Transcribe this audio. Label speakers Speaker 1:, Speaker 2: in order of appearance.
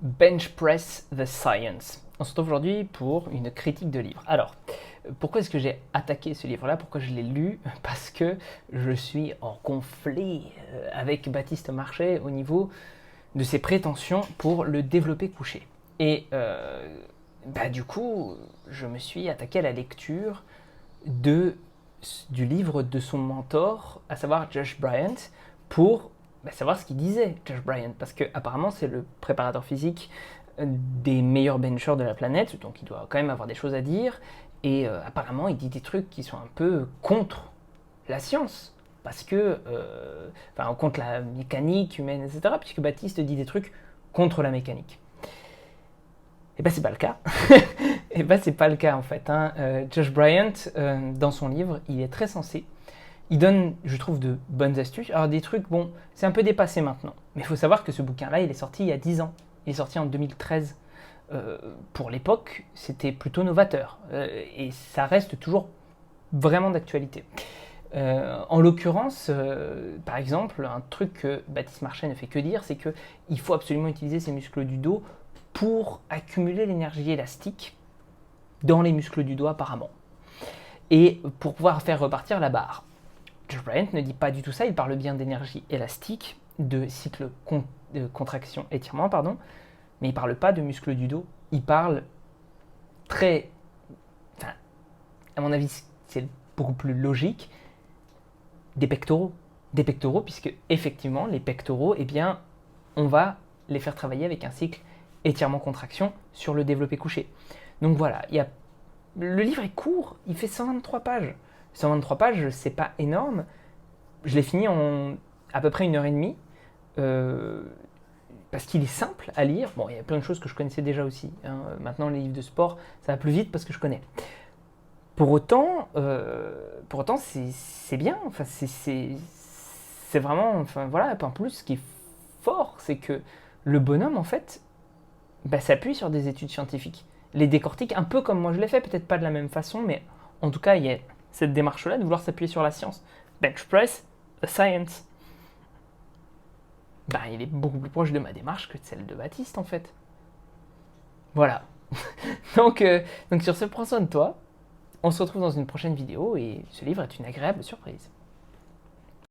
Speaker 1: Bench Press the Science. On se retrouve aujourd'hui pour une critique de livre. Alors, pourquoi est-ce que j'ai attaqué ce livre-là? Pourquoi je l'ai lu? Parce que je suis en conflit avec Baptiste Marchais au niveau de ses prétentions pour le développé couché. Et du coup, je me suis attaqué à la lecture du livre de son mentor, à savoir Josh Bryant, pour savoir ce qu'il disait, Josh Bryant, parce que apparemment c'est le préparateur physique des meilleurs benchers de la planète, donc il doit quand même avoir des choses à dire, et apparemment il dit des trucs qui sont un peu contre la science, parce que, contre la mécanique humaine, etc., puisque Baptiste dit des trucs contre la mécanique. Et ben c'est pas le cas. Et ben c'est pas le cas en fait. Josh Bryant, dans son livre, il est très sensé. Il donne, je trouve, de bonnes astuces. Alors des trucs, bon, c'est un peu dépassé maintenant. Mais il faut savoir que ce bouquin-là, il est sorti il y a 10 ans. Il est sorti en 2013. Pour l'époque, c'était plutôt novateur. Et ça reste toujours vraiment d'actualité. En l'occurrence, par exemple, un truc que Baptiste Marchais ne fait que dire, c'est qu'il faut absolument utiliser ses muscles du dos pour accumuler l'énergie élastique dans les muscles du dos apparemment, et pour pouvoir faire repartir la barre. Josh Bryant ne dit pas du tout ça, il parle bien d'énergie élastique, de cycle contraction-étirement, mais il parle pas de muscles du dos, il parle très... Enfin, à mon avis, c'est beaucoup plus logique, des pectoraux. Des pectoraux, puisque effectivement, les pectoraux, eh bien, on va les faire travailler avec un cycle étirement-contraction sur le développé couché. Donc voilà, le livre est court, il fait 123 pages. 123 pages, c'est pas énorme. Je l'ai fini en à peu près 1h30, parce qu'il est simple à lire. Bon, il y a plein de choses que je connaissais déjà aussi. Maintenant, les livres de sport, ça va plus vite parce que je connais. Pour autant, c'est bien. Enfin, c'est vraiment... Enfin, voilà. En plus, ce qui est fort, c'est que le bonhomme, en fait, s'appuie sur des études scientifiques. Les décortique un peu comme moi je l'ai fait, peut-être pas de la même façon, mais en tout cas, il y a cette démarche-là de vouloir s'appuyer sur la science. Bench press, the science. Il est beaucoup plus proche de ma démarche que de celle de Baptiste, en fait. Voilà. donc sur ce, prends soin de toi. On se retrouve dans une prochaine vidéo et ce livre est une agréable surprise.